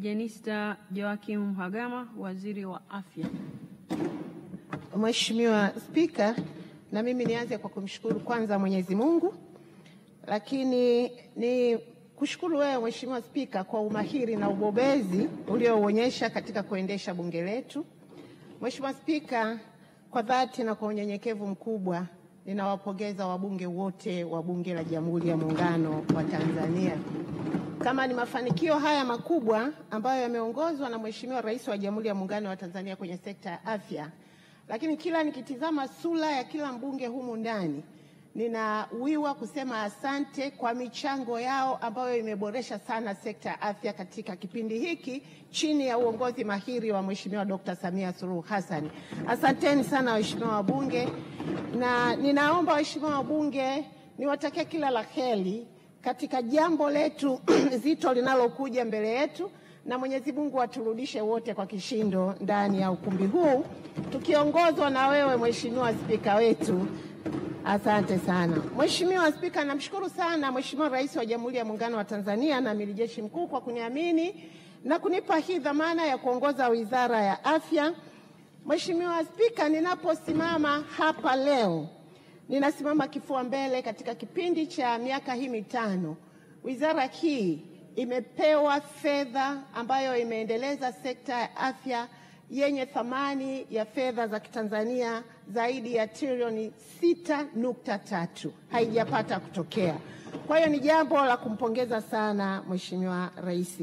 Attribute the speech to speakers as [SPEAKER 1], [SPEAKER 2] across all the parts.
[SPEAKER 1] Jenista Joakim Mhagama, Waziri wa Afya.
[SPEAKER 2] Mheshimiwa Spika, na mimi nianze kwa kumshukuru kwanza Mwenyezi Mungu, lakini ni kushukuru wewe Mheshimiwa Spika kwa umahiri na ubobezi ulioonyesha katika kuendesha bunge letu. Mheshimiwa Spika, kwa dhati na kwa unyenyekevu mkubwa ninawapongeza wabunge wote wa Bunge la Jamhuri ya Muungano wa Tanzania. Kama ni mafanikio haya makubwa ambayo yameongozwa na Mheshimiwa Rais wa Jamhuri ya Muungano wa Tanzania kwenye sekta ya afya, lakini kila nikitizama sura ya kila mbunge humu ndani, ninawiwa kusema asante kwa michango yao ambayo imeboresha sana sekta ya afya katika kipindi hiki chini ya uongozi mahiri wa Mheshimiwa Dr. Samia Suluhu Hassan. Asanteni sana waheshimiwa wabunge, na ninaomba waheshimiwa wabunge niwatakie kila la heri katika jambo letu zito linalokuja mbele yetu, na Mwenyezi Mungu aturudishe wote kwa kishindo ndani ya ukumbi huu tukiongozwa na wewe Mheshimiwa Spika wetu. Asante sana. Mheshimiwa Spika, namshukuru sana Mheshimiwa Rais wa Jamhuri ya Muungano wa Tanzania na Amiri Jeshi Mkuu kwa kuniamini na kunipa hii dhamana ya kuongoza Wizara ya Afya. Mheshimiwa Spika, ninaposimama hapa leo, ninasimama kifua mbele katika kipindi cha miaka hii mitano. Wizara hii imepewa fedha ambayo imeendeleza sekta ya afya yenye thamani ya fedha za Kitanzania zaidi ya trilioni 6.3. Haijapata kutokea. Kwa hiyo ni jambo la kumpongeza sana Mheshimiwa Rais.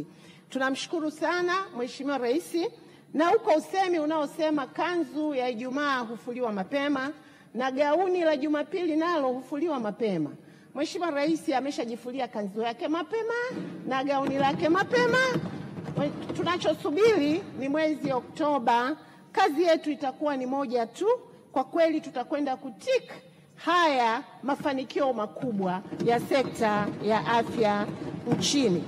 [SPEAKER 2] Tunamshukuru sana Mheshimiwa Rais, na uko usemi unaosema kanzu ya Ijumaa hufuliwa mapema na gauni la Jumapili nalo hufuliwa mapema. Mheshimiwa Rais ameshajifulia kanzu yake mapema na gauni lake mapema. Tunachosubiri ni mwezi Oktoba. Kazi yetu itakuwa ni moja tu. Kwa kweli tutakwenda kutik haya mafanikio makubwa ya sekta ya afya nchini.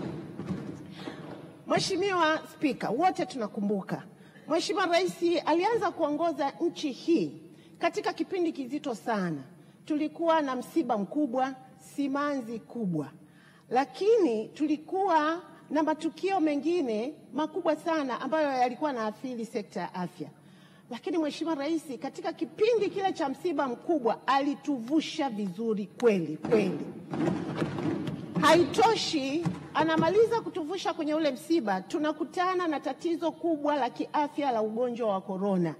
[SPEAKER 2] Mheshimiwa Spika, wote tunakumbuka Mheshimiwa Rais alianza kuongoza nchi hii katika kipindi kizito sana. Tulikuwa na msiba mkubwa, simanzi kubwa, lakini tulikuwa na matukio mengine makubwa sana ambayo yalikuwa na athiri sekta ya afya. Lakini Mheshimiwa Rais katika kipindi kile cha msiba mkubwa alituvusha vizuri kweli kweli. Haitoshi, anamaliza kutuvusha kwenye ule msiba, tunakutana na tatizo kubwa la kiafya la ugonjwa wa corona.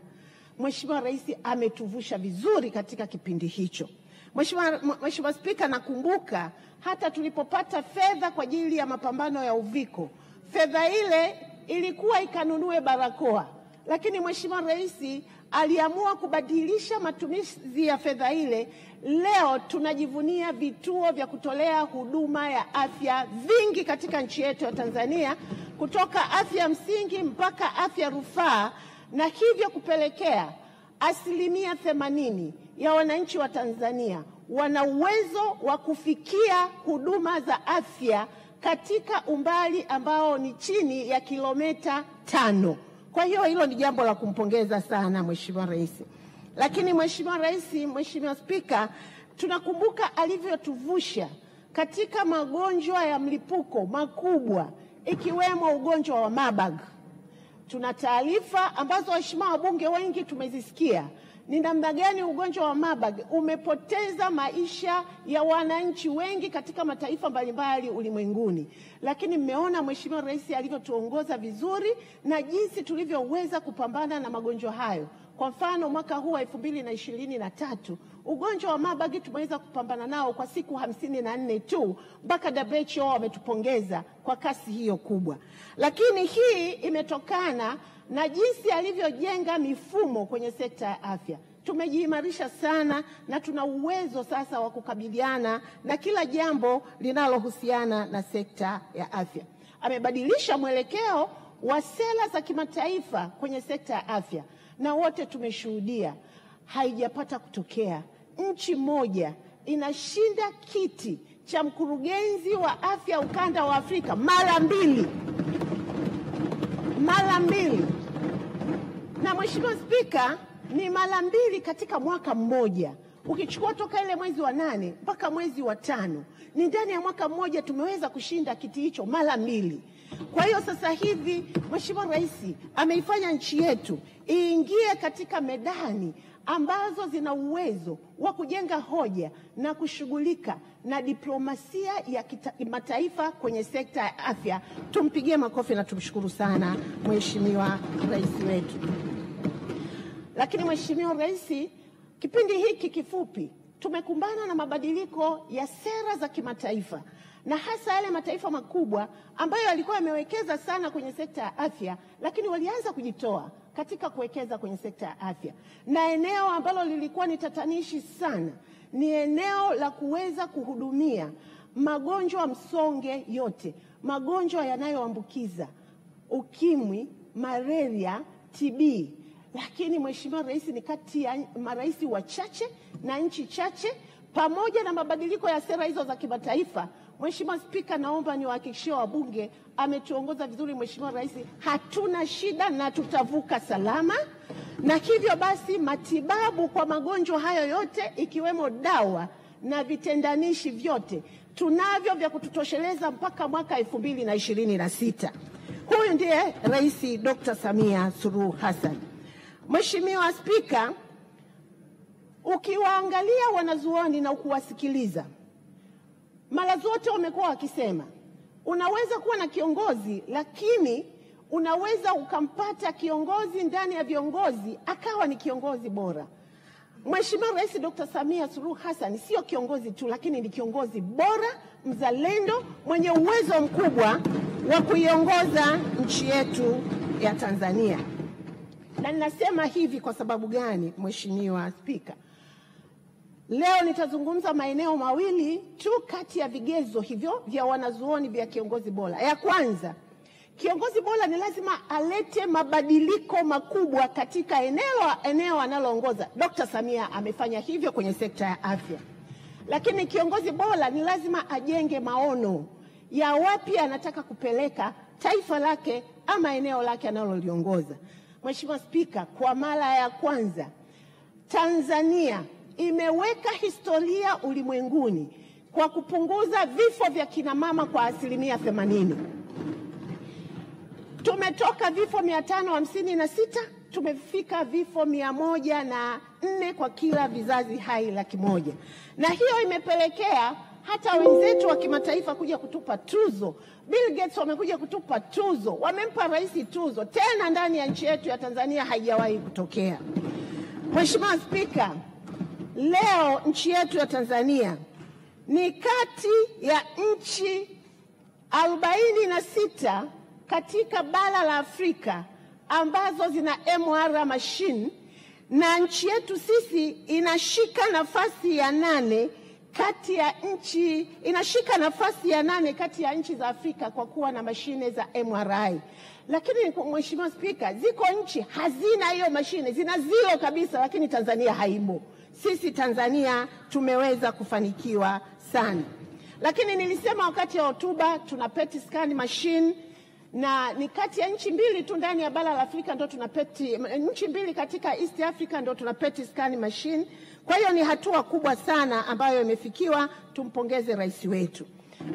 [SPEAKER 2] Mheshimiwa Rais ametuvusha vizuri katika kipindi hicho. Mheshimiwa Spika, nakumbuka hata tulipopata fedha kwa ajili ya mapambano ya uviko, fedha ile ilikuwa ikanunue barakoa, lakini Mheshimiwa Rais aliamua kubadilisha matumizi ya fedha ile. Leo tunajivunia vituo vya kutolea huduma ya afya vingi katika nchi yetu ya Tanzania, kutoka afya msingi mpaka afya rufaa, na hivyo kupelekea 80% ya wananchi wa Tanzania wana uwezo wa kufikia huduma za afya katika umbali ambao ni chini ya kilomita 5. Kwa hiyo hilo ni jambo la kumpongeza sana Mheshimiwa Rais. Lakini Mheshimiwa Rais, Mheshimiwa Spika, tunakumbuka alivyotuvusha katika magonjwa ya mlipuko makubwa ikiwemo ugonjwa wa Marburg. Tuna taarifa ambazo waheshimiwa wabunge wengi tumezisikia ni namna gani ugonjwa wa Marburg umepoteza maisha ya wananchi wengi katika mataifa mbalimbali ulimwenguni. Lakini mmeona Mheshimiwa Rais alivyotuongoza vizuri na jinsi tulivyoweza kupambana na magonjwa hayo. Kwa mfano mwaka huu 2023 ugonjwa wa Marburg tumeweza kupambana nao kwa siku 54 tu, mpaka WHO wametupongeza kwa kasi hiyo kubwa. Lakini hii imetokana na jinsi alivyojenga mifumo kwenye sekta ya afya. Tumejiimarisha sana na tuna uwezo sasa wa kukabiliana na kila jambo linalohusiana na sekta ya afya. Amebadilisha mwelekeo wa sera za kimataifa kwenye sekta ya afya, na wote tumeshuhudia haijapata kutokea nchi moja inashinda kiti cha mkurugenzi wa afya ukanda wa Afrika mara mbili. Na Mheshimiwa Spika, ni mara mbili katika mwaka mmoja. Ukichukua toka ile mwezi wa 8 mpaka mwezi wa 5, ni ndani ya mwaka mmoja tumeweza kushinda kiti hicho mara 2. Kwa hiyo sasa hivi Mheshimiwa Rais ameifanya nchi yetu iingie katika medani ambazo zina uwezo wa kujenga hoja na kushughulika na diplomasia ya kimataifa kwenye sekta ya afya. Tumpigie makofi na tumshukuru sana Mheshimiwa Rais wetu. Lakini Mheshimiwa Rais, kipindi hiki kifupi tumekumbana na mabadiliko ya sera za kimataifa, na hasa yale mataifa makubwa ambayo yalikuwa yamewekeza sana kwenye sekta ya afya, lakini walianza kujitoa katika kuwekeza kwenye sekta ya afya. Na eneo ambalo lilikuwa ni tatanishi sana ni eneo la kuweza kuhudumia magonjwa msonge yote, magonjwa yanayoambukiza, ukimwi, malaria, TB. Lakini Mheshimiwa Rais ni kati ya marais wachache na nchi chache, pamoja na mabadiliko ya sera hizo za kimataifa. Mheshimiwa Spika, naomba niwahakikishie wabunge, ametuongoza vizuri Mheshimiwa Rais, hatuna shida na tutavuka salama. Na hivyo basi matibabu kwa magonjwa hayo yote ikiwemo dawa na vitendanishi vyote tunavyo vya kututosheleza mpaka mwaka 2026. Huyu ndiye Rais Dr. Samia Suluhu Hassan. Mheshimiwa Spika, ukiwaangalia wanazuoni na ukuwasikiliza, mara zote wamekuwa wakisema unaweza kuwa na kiongozi, lakini unaweza ukampata kiongozi ndani ya viongozi akawa ni kiongozi bora. Mheshimiwa Rais Dr. Samia Suluhu Hassan sio kiongozi tu, lakini ni kiongozi bora, mzalendo, mwenye uwezo mkubwa wa kuiongoza nchi yetu ya Tanzania. Na ninasema hivi kwa sababu gani, Mheshimiwa Spika? Leo nitazungumza maeneo mawili tu kati ya vigezo hivyo vya wanazuoni vya kiongozi bora. Ya kwanza, kiongozi bora ni lazima alete mabadiliko makubwa katika eneo analoongoza. Dr. Samia amefanya hivyo kwenye sekta ya afya. Lakini kiongozi bora ni lazima ajenge maono ya wapi anataka kupeleka taifa lake ama eneo lake analoliongoza. Mheshimiwa Spika, kwa mara ya kwanza Tanzania imeweka historia ulimwenguni kwa kupunguza vifo vya kina mama kwa 80%. Tumetoka vifo 556, tumefika vifo 104 kwa kila vizazi hai 100,000. Na hiyo imepelekea hata wenzetu wa kimataifa kuja kutupa tuzo. Bill Gates wamekuja kutupa tuzo, wamempa rais tuzo, tena ndani ya nchi yetu ya Tanzania haijawahi kutokea. Mheshimiwa Spika, leo nchi yetu ya Tanzania ni kati ya nchi 46 katika bara la Afrika ambazo zina MR machine, na nchi yetu sisi inashika nafasi ya 8 kati ya nchi za Afrika kwa kuwa na mashine za MRI. Lakini Mheshimiwa Spika, ziko nchi hazina hiyo mashine, zina zero kabisa, lakini Tanzania haimo. Sisi Tanzania tumeweza kufanikiwa sana. Lakini nilisema wakati wa hotuba tuna PET scan machine, na ni kati ya nchi 2 tu ndani ya bara la Afrika ndio tuna nchi 2 katika East Africa ndio tuna PET scan machine. Kwa hiyo ni hatua kubwa sana ambayo imefikiwa, tumpongeze rais wetu.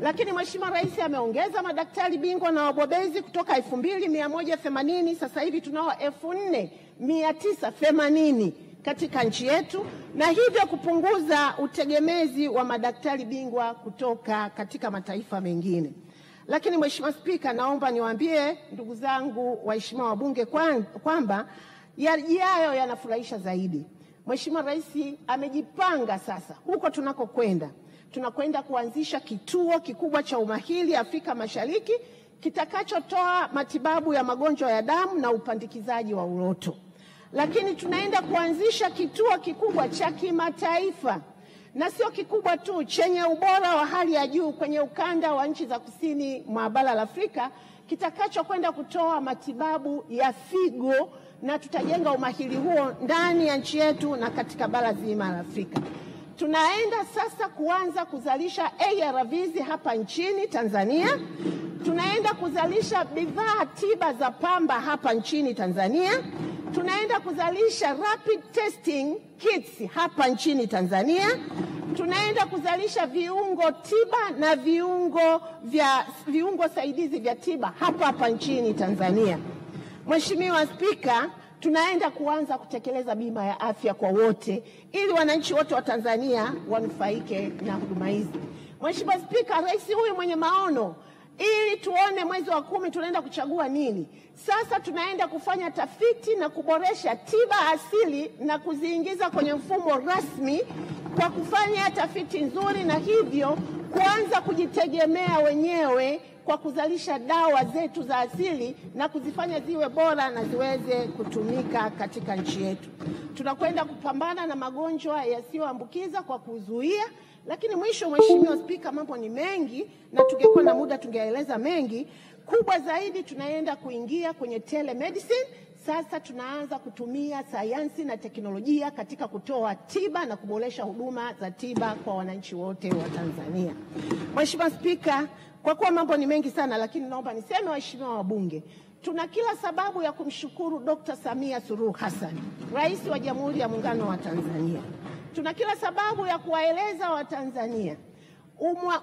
[SPEAKER 2] Lakini Mheshimiwa Rais ameongeza madaktari bingwa na wabobezi kutoka 2180, sasa hivi tunao 4980 katika nchi yetu, na hivyo kupunguza utegemezi wa madaktari bingwa kutoka katika mataifa mengine. Lakini Mheshimiwa Spika, naomba niwaambie ndugu zangu waheshimiwa wabunge kwamba yajayo yanafurahisha zaidi. Mheshimiwa Rais amejipanga sasa, huko tunakwenda kuanzisha kituo kikubwa cha umahiri Afrika Mashariki kitakachotoa matibabu ya magonjwa ya damu na upandikizaji wa uroto. Lakini tunaenda kuanzisha kituo kikubwa cha kimataifa, na sio kikubwa tu, chenye ubora wa hali ya juu kwenye ukanda wa nchi za kusini mwa bara la Afrika, kitakachokwenda kutoa matibabu ya figo, na tutajenga umahiri huo ndani ya nchi yetu na katika bara zima la Afrika. Tunaenda sasa kuanza kuzalisha ARVs hapa nchini Tanzania. Tunaenda kuzalisha bidhaa tiba za pamba hapa nchini Tanzania. Tunaenda kuzalisha rapid testing kits hapa nchini Tanzania. Tunaenda kuzalisha viungo tiba na viungo saidizi vya tiba hapa nchini Tanzania. Mheshimiwa Spika, tunaenda kuanza kutekeleza bima ya afya kwa wote ili wananchi wote wa Tanzania wanufaike na huduma hizi. Mheshimiwa Spika, rais huyu mwenye maono, ili tuone mwezi wa 10 tunaenda kuchagua nini. Sasa tunaenda kufanya tafiti na kuboresha tiba asili na kuziingiza kwenye mfumo rasmi kwa kufanya tafiti nzuri, na hivyo kuanza kujitegemea wenyewe kwa kuzalisha dawa zetu za asili na kuzifanya ziwe bora na ziweze kutumika katika nchi yetu. Tunakwenda kupambana na magonjwa yasiyoambukiza kwa kuzuia. Lakini mwisho, Mheshimiwa Spika, mambo ni mengi na tungekuwa na muda tungeeleza mengi. Kubwa zaidi, tunaenda kuingia kwenye telemedicine. Sasa tunaanza kutumia sayansi na teknolojia katika kutoa tiba na kuboresha huduma za tiba kwa wananchi wote wa Tanzania. Mheshimiwa Spika, kwa kuwa mambo ni mengi sana, lakini naomba niseme, waheshimiwa wabunge, tuna kila sababu ya kumshukuru Dr. Samia Suluhu Hassan, Rais wa Jamhuri ya Muungano wa Tanzania. Tuna kila sababu ya kuwaeleza Watanzania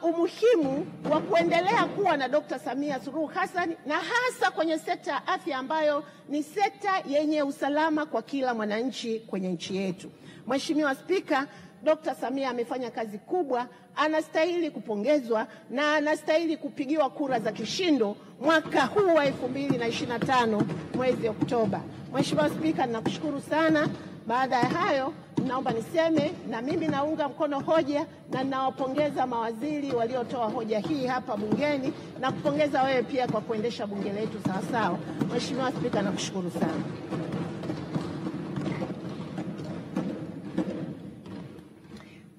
[SPEAKER 2] umuhimu wa kuendelea kuwa na Dr. Samia Suluhu Hassan, na hasa kwenye sekta ya afya ambayo ni sekta yenye usalama kwa kila mwananchi kwenye nchi yetu. Mheshimiwa Spika, Dr. Samia amefanya kazi kubwa, anastahili kupongezwa na anastahili kupigiwa kura za kishindo mwaka huu wa 2025 mwezi Oktoba. Mheshimiwa Spika, ninakushukuru sana. Baada ya hayo, naomba niseme na mimi naunga mkono hoja na ninawapongeza mawaziri waliotoa hoja hii hapa bungeni, na kupongeza wewe pia kwa kuendesha bunge letu sawa sawa. Mheshimiwa Spika, nakushukuru sana.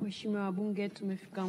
[SPEAKER 1] Mheshimiwa wabunge, tumefika